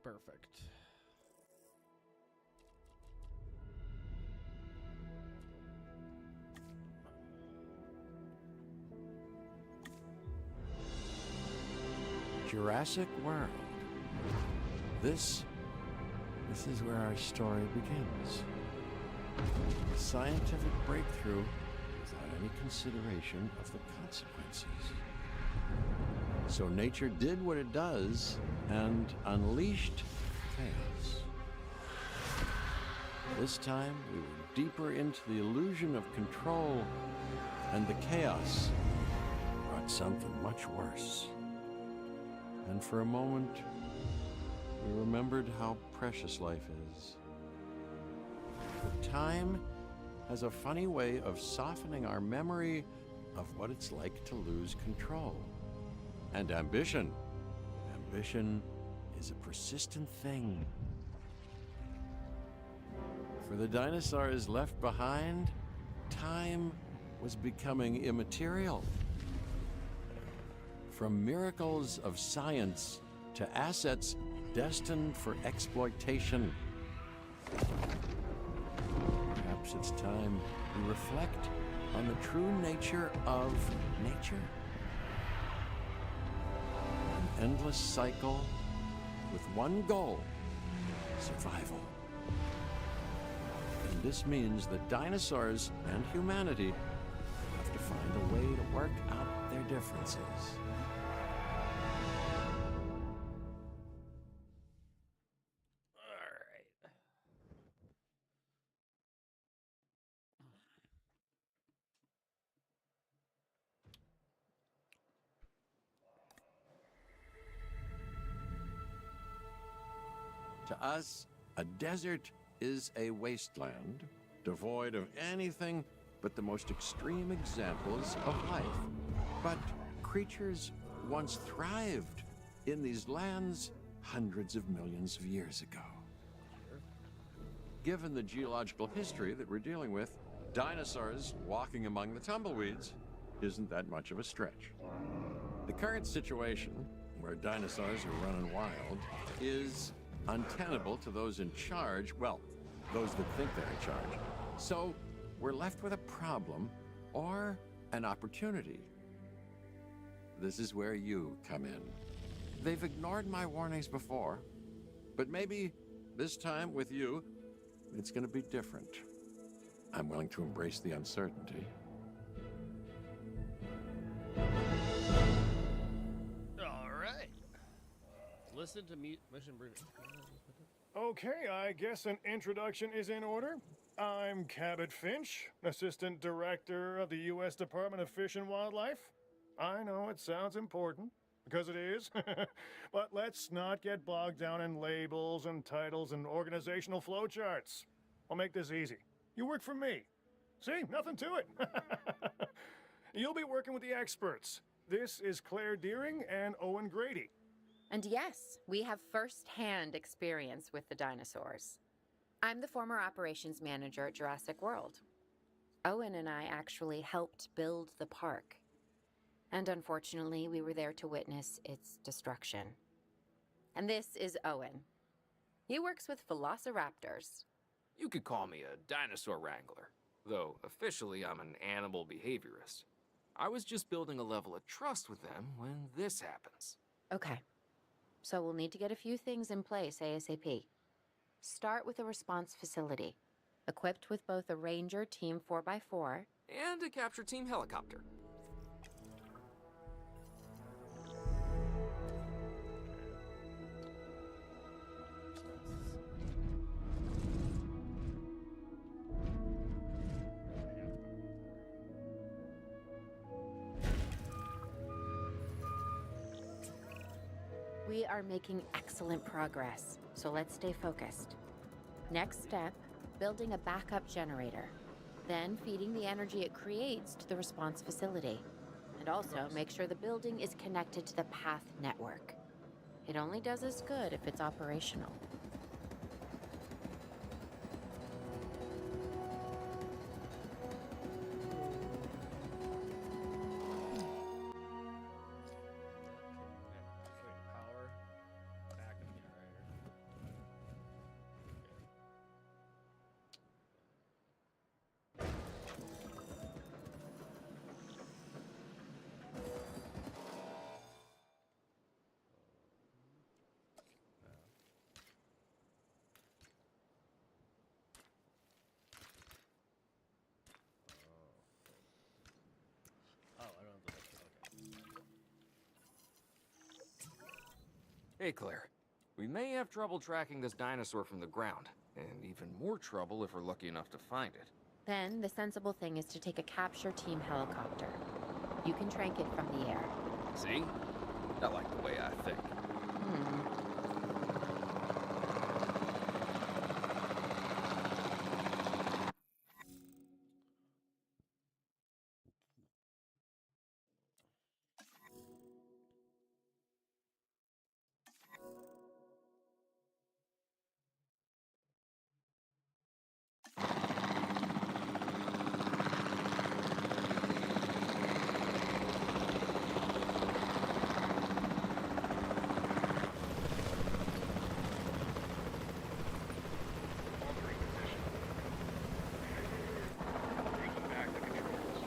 Perfect. Jurassic World. This is where our story begins. A scientific breakthrough without any consideration of the consequences. So nature did what it does and unleashed chaos. This time, we were deeper into the illusion of control, and the chaos brought something much worse. And for a moment, we remembered how precious life is. But time has a funny way of softening our memory of what it's like to lose control. And ambition. Ambition is a persistent thing. For the dinosaurs left behind, time was becoming immaterial. From miracles of science to assets destined for exploitation. Perhaps it's time we reflect on the true nature of nature. An endless cycle with one goal: survival. And this means that dinosaurs and humanity have to find a way to work out their differences. To us, a desert is a wasteland, devoid of anything but the most extreme examples of life. But creatures once thrived in these lands hundreds of millions of years ago. Given the geological history that we're dealing with, dinosaurs walking among the tumbleweeds isn't that much of a stretch. The current situation, where dinosaurs are running wild, is untenable to those in charge, well, those that think they're in charge. So we're left with a problem or an opportunity. This is where you come in. They've ignored my warnings before, but maybe this time with you, it's going to be different. I'm willing to embrace the uncertainty. All right. Listen to mission briefing. Okay, I guess an introduction is in order. I'm Cabot Finch, Assistant Director of the U.S. Department of Fish and Wildlife. I know it sounds important, because it is, but let's not get bogged down in labels and titles and organizational flowcharts. I'll make this easy. You work for me. See, nothing to it. You'll be working with the experts. This is Claire Deering and Owen Grady. And yes, we have first-hand experience with the dinosaurs. I'm the former operations manager at Jurassic World. Owen and I actually helped build the park. And unfortunately, we were there to witness its destruction. And this is Owen. He works with velociraptors. You could call me a dinosaur wrangler, though officially I'm an animal behaviorist. I was just building a level of trust with them when this happens. Okay. So we'll need to get a few things in place ASAP. Start with a response facility, equipped with both a Ranger Team 4x4 And a capture team helicopter. We are making excellent progress, so let's stay focused. Next step, building a backup generator. Then feeding the energy it creates to the response facility. And also make sure the building is connected to the path network. It only does us good if it's operational. Power. Back in here, Hey, Claire. We may have trouble tracking this dinosaur from the ground, and even more trouble if we're lucky enough to find it. Then the sensible thing is to take a capture team helicopter. You can trank it from the air. See? I like the way I think. Altering position. Taking back the controls.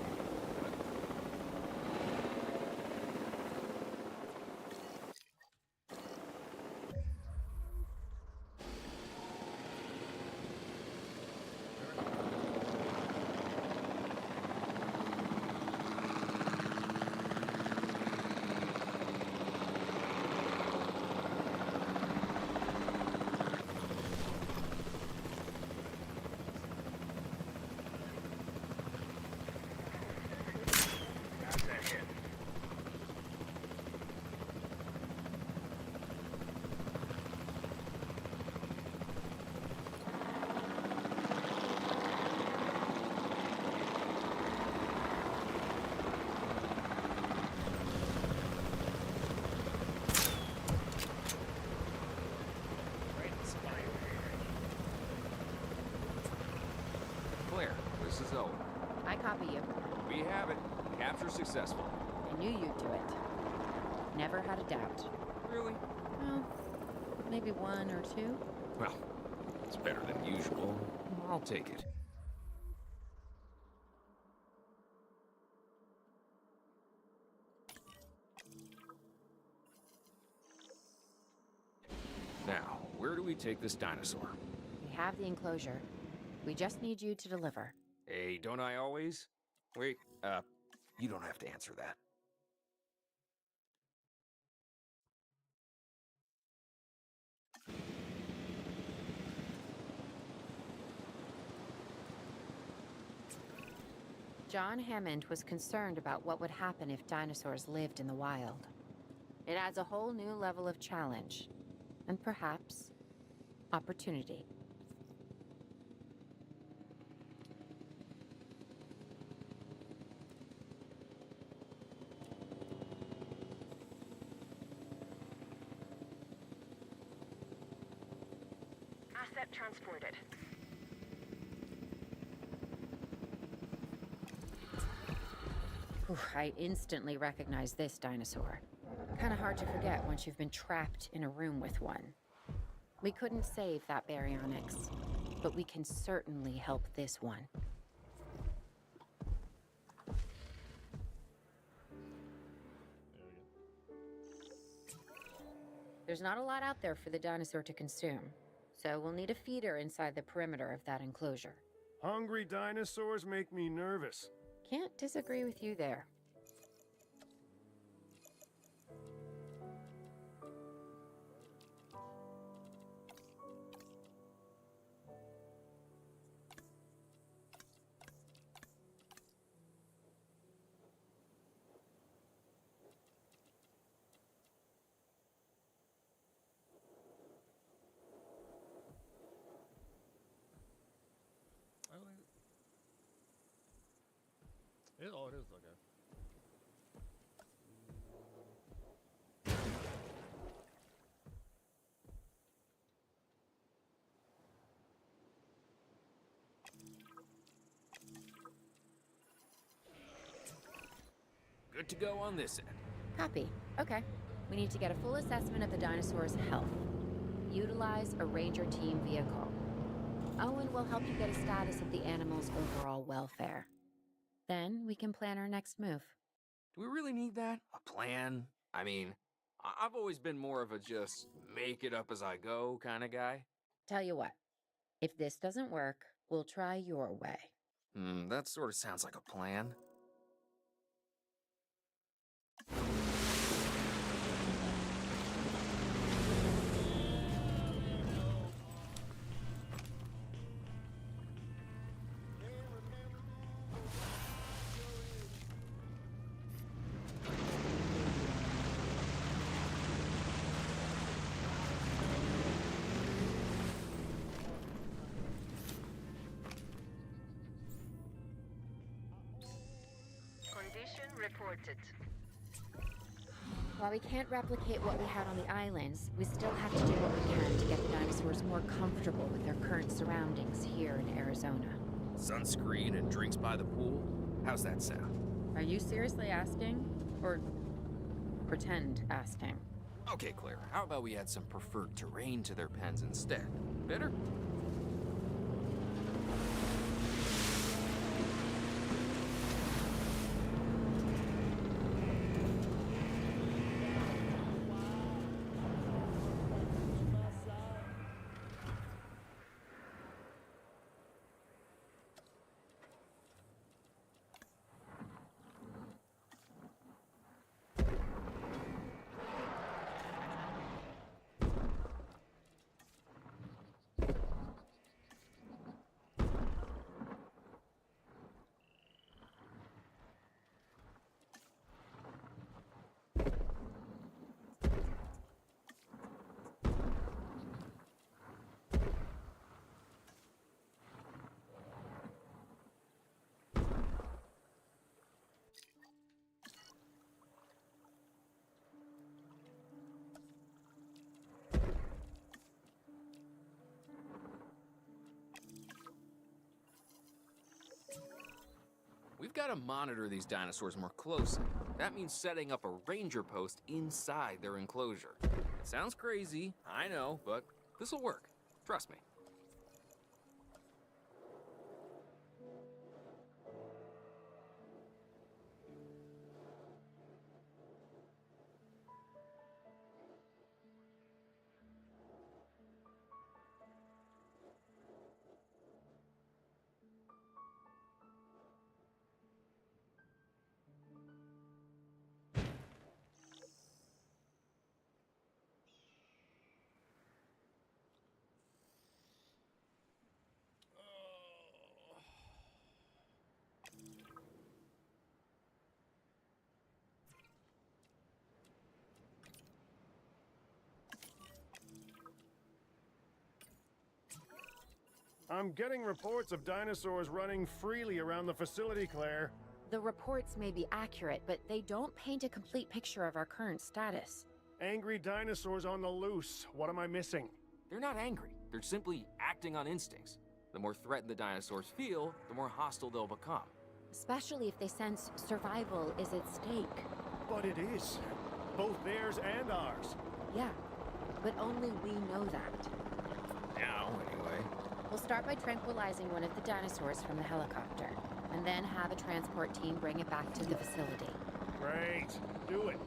That's a hit. Right in the spine. Claire, this is Owen. I copy you. We have it. Capture successful. I knew you'd do it. Never had a doubt. Really? Well, maybe one or two. Well, it's better than usual. I'll take it. Now, where do we take this dinosaur? We have the enclosure. We just need you to deliver. Hey, don't I always? Wait, you don't have to answer that. John Hammond was concerned about what would happen if dinosaurs lived in the wild. It adds a whole new level of challenge, and perhaps opportunity. Asset transported. Whew, I instantly recognize this dinosaur. Kind of hard to forget once you've been trapped in a room with one. We couldn't save that baryonyx, but we can certainly help this one. There's not a lot out there for the dinosaur to consume, so we'll need a feeder inside the perimeter of that enclosure. Hungry dinosaurs make me nervous. Can't disagree with you there. Oh, it is okay. Good to go on this end. Copy. Okay. We need to get a full assessment of the dinosaur's health. Utilize a ranger team vehicle. Owen will help you get a status of the animal's overall welfare. Then we can plan our next move. Do we really need that? A plan? I mean, I've always been more of a just make it up as I go kind of guy. Tell you what, if this doesn't work, we'll try your way. That sort of sounds like a plan. Situation reported. While we can't replicate what we had on the islands, we still have to do what we can to get the dinosaurs more comfortable with their current surroundings here in Arizona. Sunscreen and drinks by the pool? How's that sound? Are you seriously asking? Or pretend asking? Okay, Claire, how about we add some preferred terrain to their pens instead? Better? We've got to monitor these dinosaurs more closely. That means setting up a ranger post inside their enclosure. It sounds crazy, I know, but this'll work. Trust me. I'm getting reports of dinosaurs running freely around the facility, Claire. The reports may be accurate, but they don't paint a complete picture of our current status. Angry dinosaurs on the loose. What am I missing? They're not angry. They're simply acting on instincts. The more threatened the dinosaurs feel, the more hostile they'll become. Especially if they sense survival is at stake. But it is. Both theirs and ours. Yeah, but only we know that. Now, anyway. We'll start by tranquilizing one of the dinosaurs from the helicopter, and then have a transport team bring it back to the facility. Great. Do it.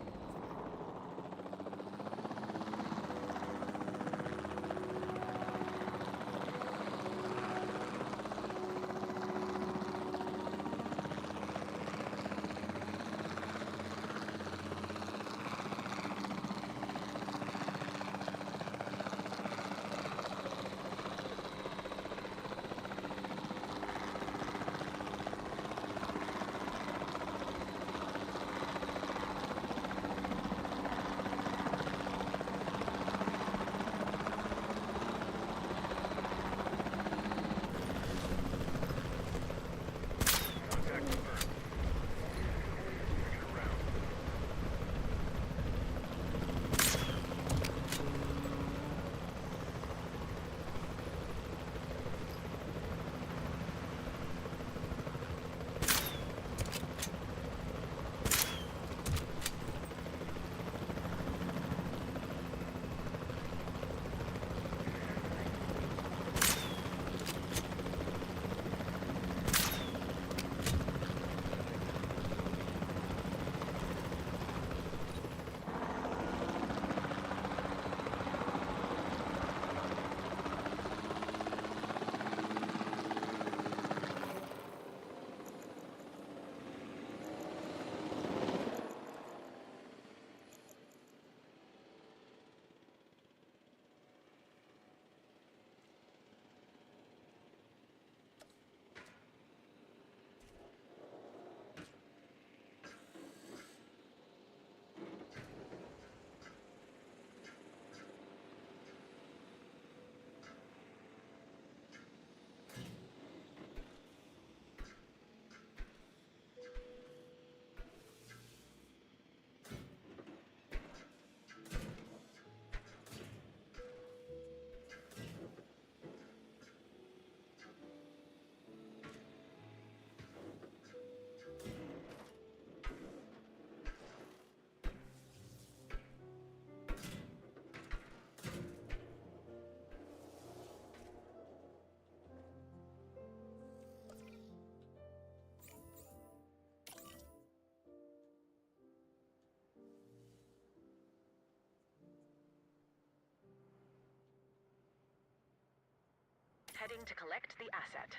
Heading to collect the asset.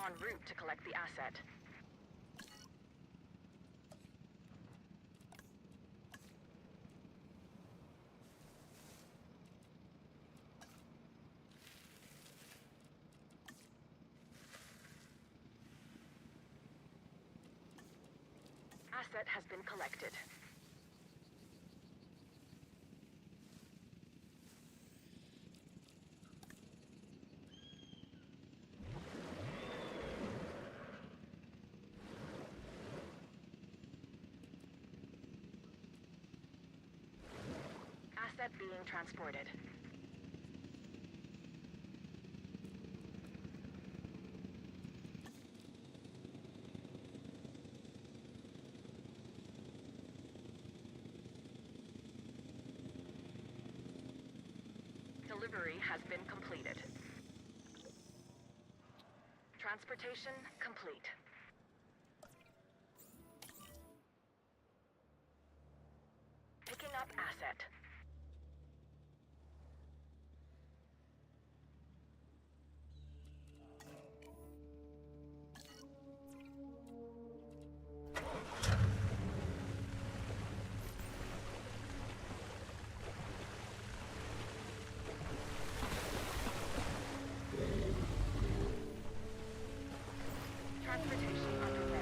En route to collect the asset. Asset has been collected. Asset being transported. Delivery has been completed. Transportation complete. Picking up asset. Transportation underway.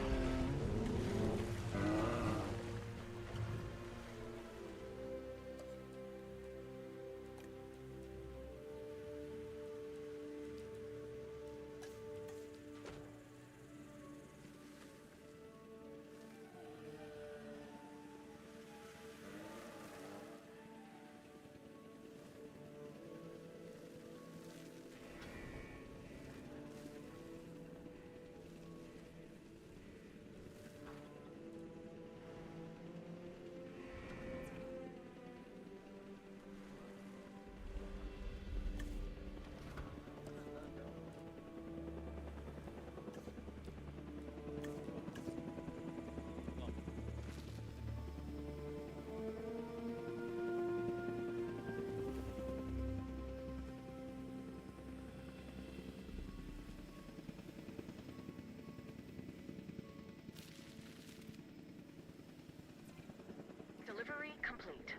Delivery complete.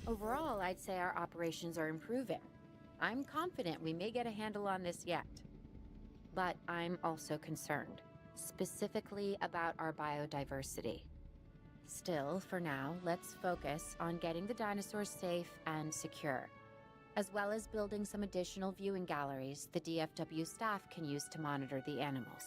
Overall, I'd say our operations are improving. I'm confident we may get a handle on this yet. But I'm also concerned, specifically about our biodiversity. Still, for now, let's focus on getting the dinosaurs safe and secure, as well as building some additional viewing galleries the DFW staff can use to monitor the animals.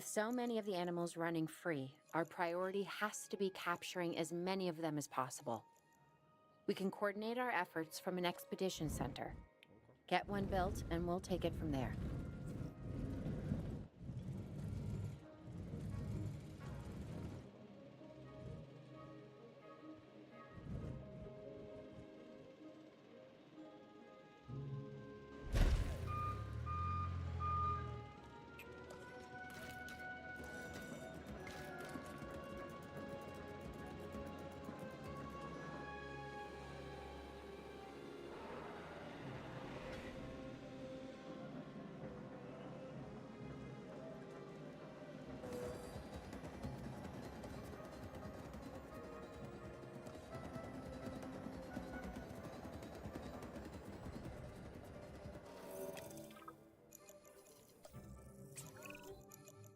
With so many of the animals running free, our priority has to be capturing as many of them as possible. We can coordinate our efforts from an expedition center. Get one built, and we'll take it from there.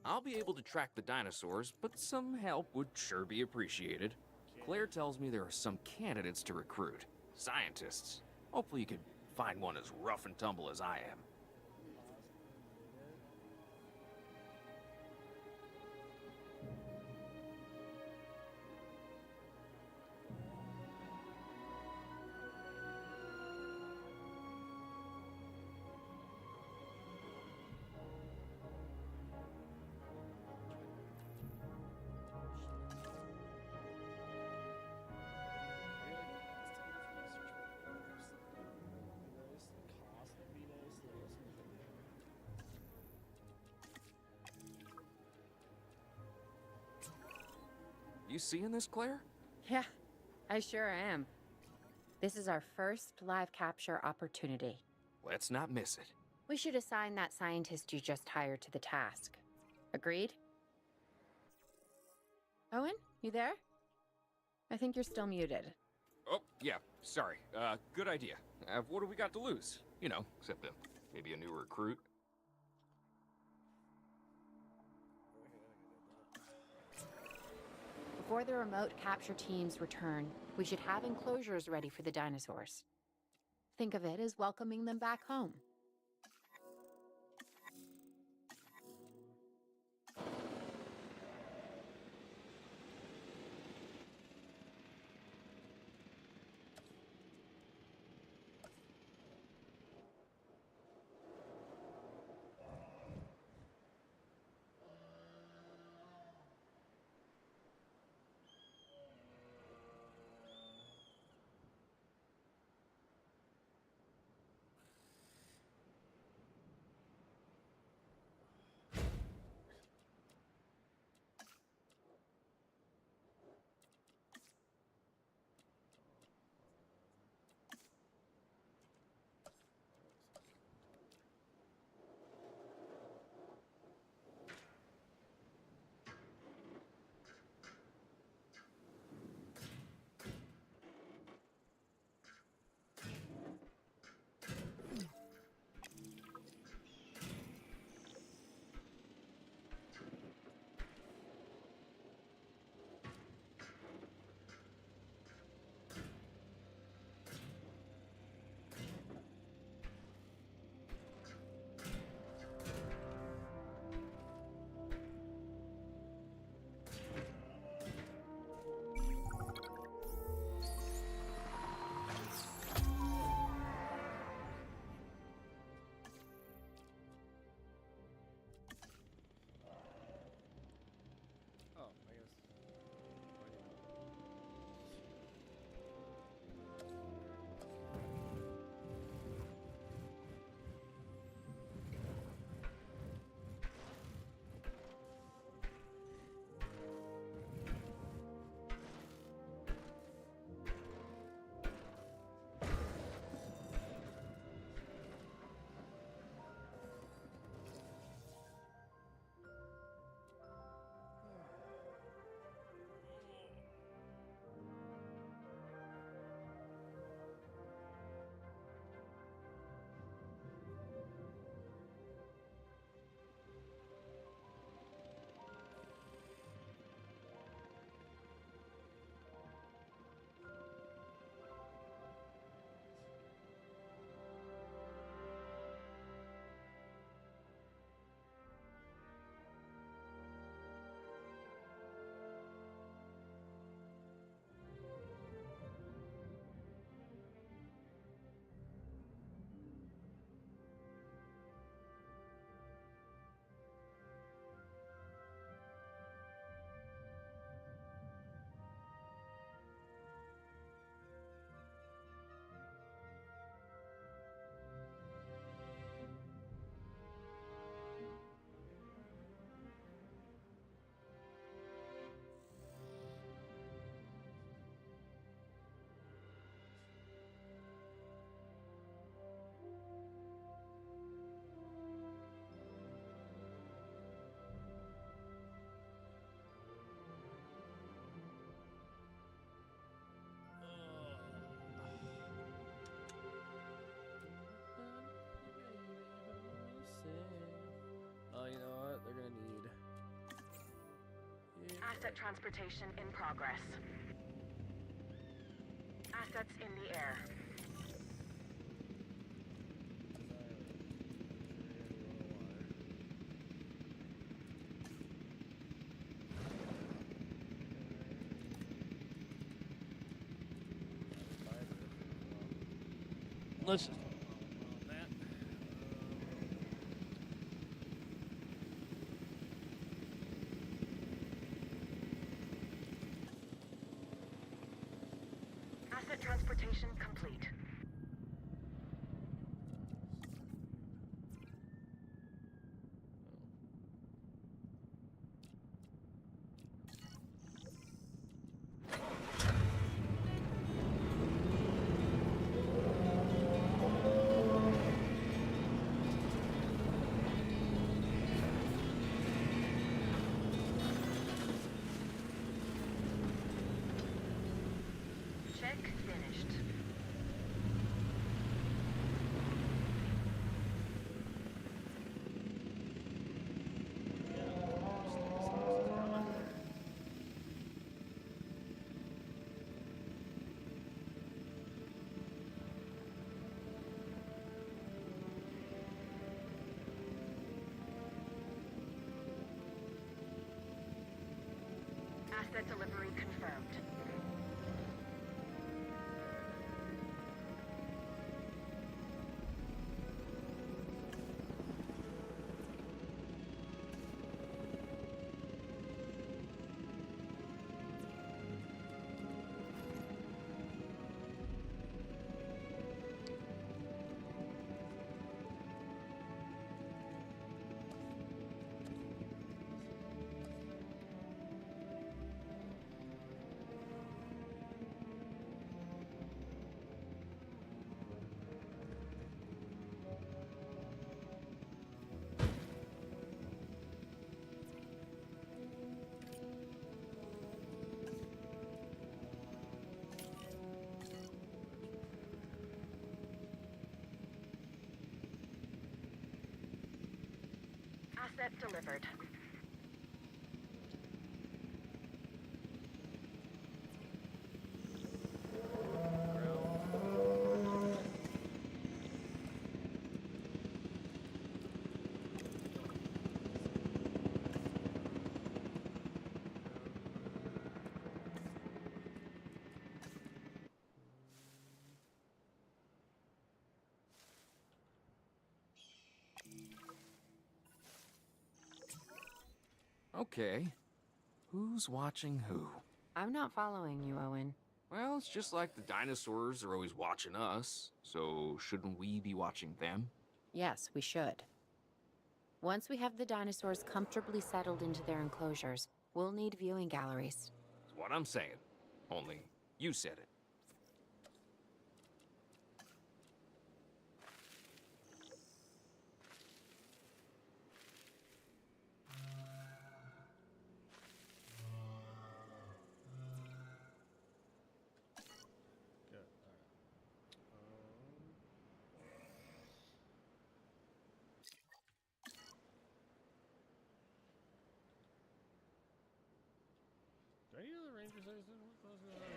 I'll be able to track the dinosaurs, but some help would sure be appreciated. Claire tells me there are some candidates to recruit. Scientists. Hopefully you can find one as rough and tumble as I am. You seeing this, Claire? Yeah, I sure am. This is our first live capture opportunity. Let's not miss it. We should assign that scientist you just hired to the task. Agreed? Owen, you there? I think you're still muted. Oh, yeah, sorry. Good idea. What do we got to lose? You know, except maybe a new recruit. Before the remote capture teams return, we should have enclosures ready for the dinosaurs. Think of it as welcoming them back home. Asset transportation in progress. Assets in the air. Let's Asset transportation complete. Check finished. Asset delivery confirmed. Asset delivered. Okay. Who's watching who? I'm not following you, Owen. Well, it's just like the dinosaurs are always watching us, so shouldn't we be watching them? Yes, we should. Once we have the dinosaurs comfortably settled into their enclosures, we'll need viewing galleries. That's what I'm saying. Only, you said it. good. Alright. Do I need another ranger station? What the hell's going on?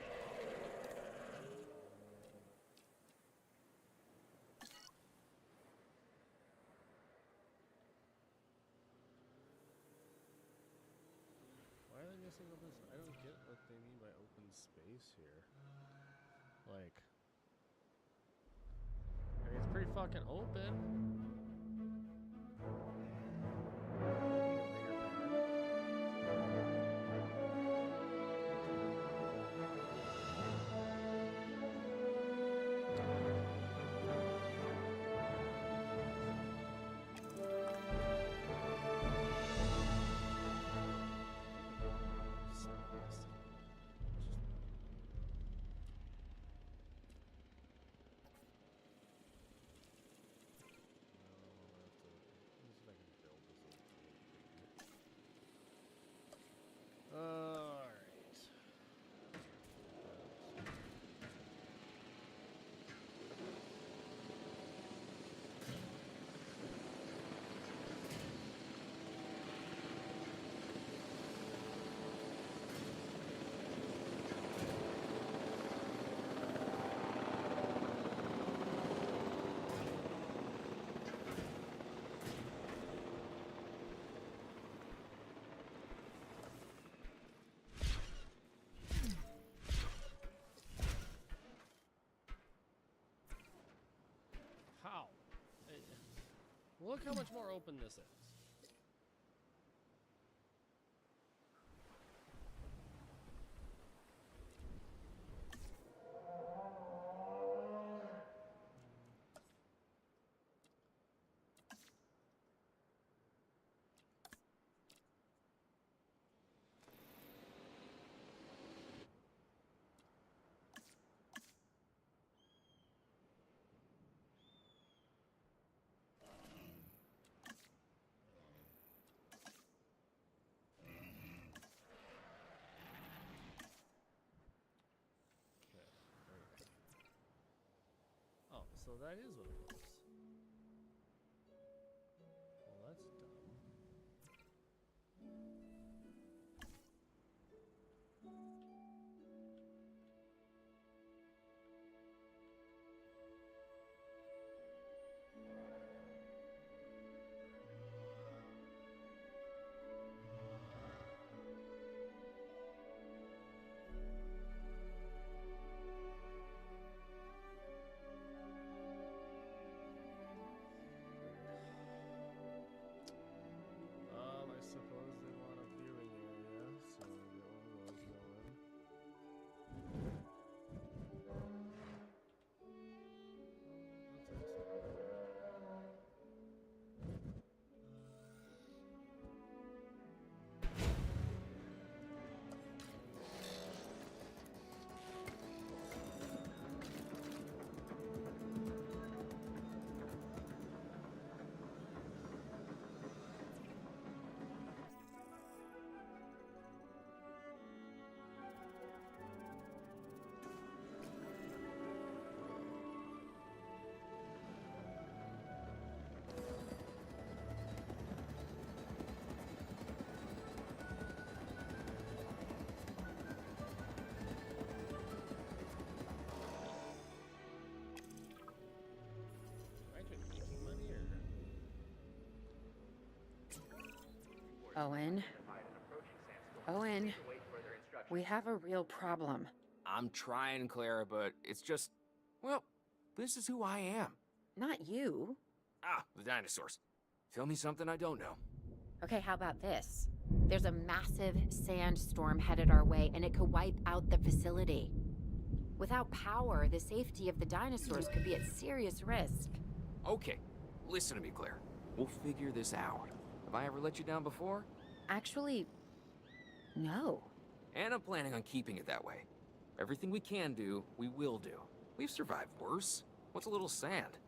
Why are they missing open? I don't get what they mean by open space here. Like, I mean, it's pretty fucking open. Let me see if I can look how much more open this is. Oh, so that is what it was. Well, that's dumb. I suppose they want a viewing area, so we'll get one of those going. I've been making money or... Owen. Owen. We have a real problem. I'm trying, Clara, but it's just, well, this is who I am. Not you. Ah, the dinosaurs. Tell me something I don't know. Okay, how about this? There's a massive sandstorm headed our way, and it could wipe out the facility. Without power, the safety of the dinosaurs could be at serious risk. Okay, listen to me, Claire. We'll figure this out. Have I ever let you down before? Actually, no. And I'm planning on keeping it that way. Everything we can do, we will do. We've survived worse. What's a little sand?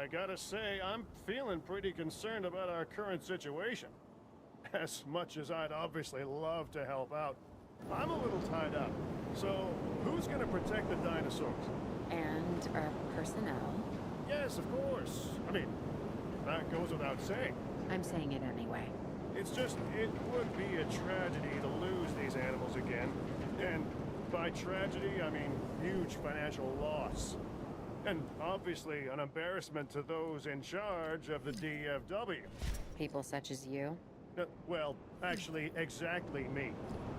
I gotta say, I'm feeling pretty concerned about our current situation. As much as I'd obviously love to help out, I'm a little tied up. So, who's gonna protect the dinosaurs? And our personnel. Yes, of course. I mean, that goes without saying. I'm saying it anyway. It's just, it would be a tragedy to lose these animals again. And by tragedy, I mean huge financial loss. And obviously an embarrassment to those in charge of the DFW. People such as you. Well, actually, exactly me.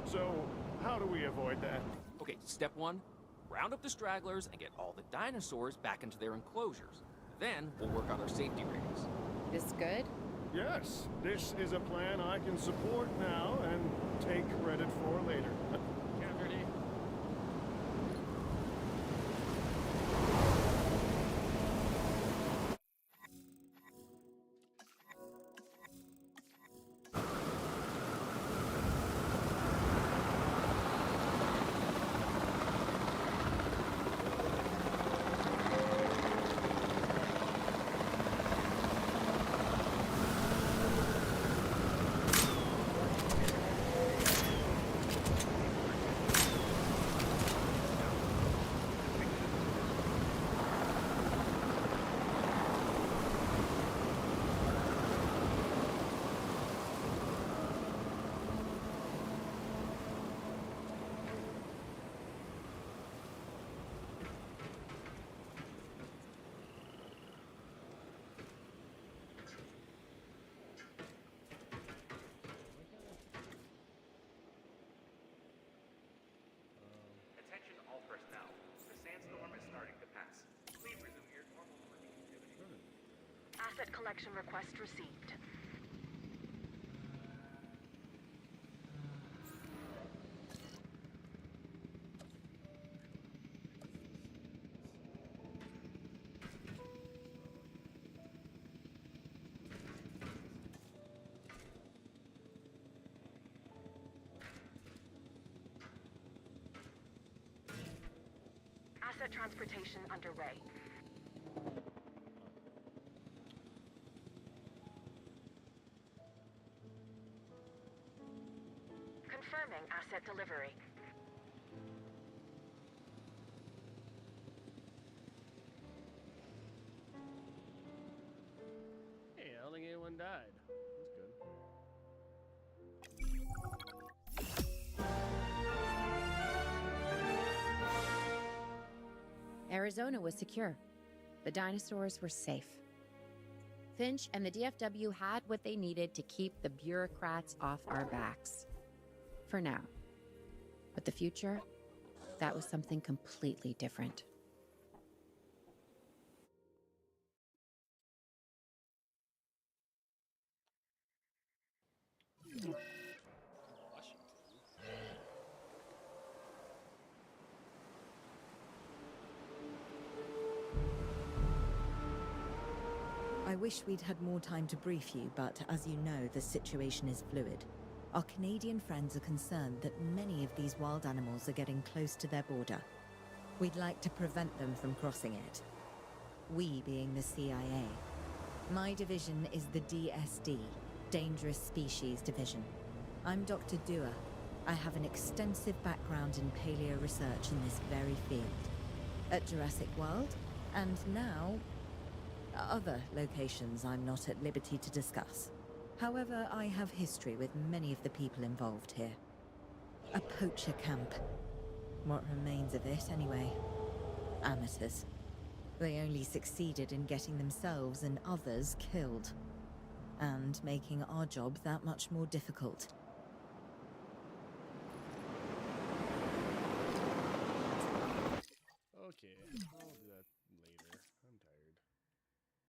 So, how do we avoid that? Okay, step one, round up the stragglers and get all the dinosaurs back into their enclosures. Then we'll work on our safety ratings. This good? Yes, this is a plan I can support now and take credit for later. Cafferty. Asset collection request received. Asset transportation underway. Confirming asset delivery. Hey, I don't think anyone died. That's good. Arizona was secure. The dinosaurs were safe. Finch and the DFW had what they needed to keep the bureaucrats off our backs. For now. But the future, that was something completely different. Washington. I wish we'd had more time to brief you, but as you know, the situation is fluid. Our Canadian friends are concerned that many of these wild animals are getting close to their border. We'd like to prevent them from crossing it. We being the CIA. My division is the DSD, Dangerous Species Division. I'm Dr. Dua. I have an extensive background in paleo research in this very field. At Jurassic World, and now other locations I'm not at liberty to discuss. However, I have history with many of the people involved here. A poacher camp. What remains of it, anyway. Amateurs. They only succeeded in getting themselves and others killed. And making our job that much more difficult. Okay, I'll do that later.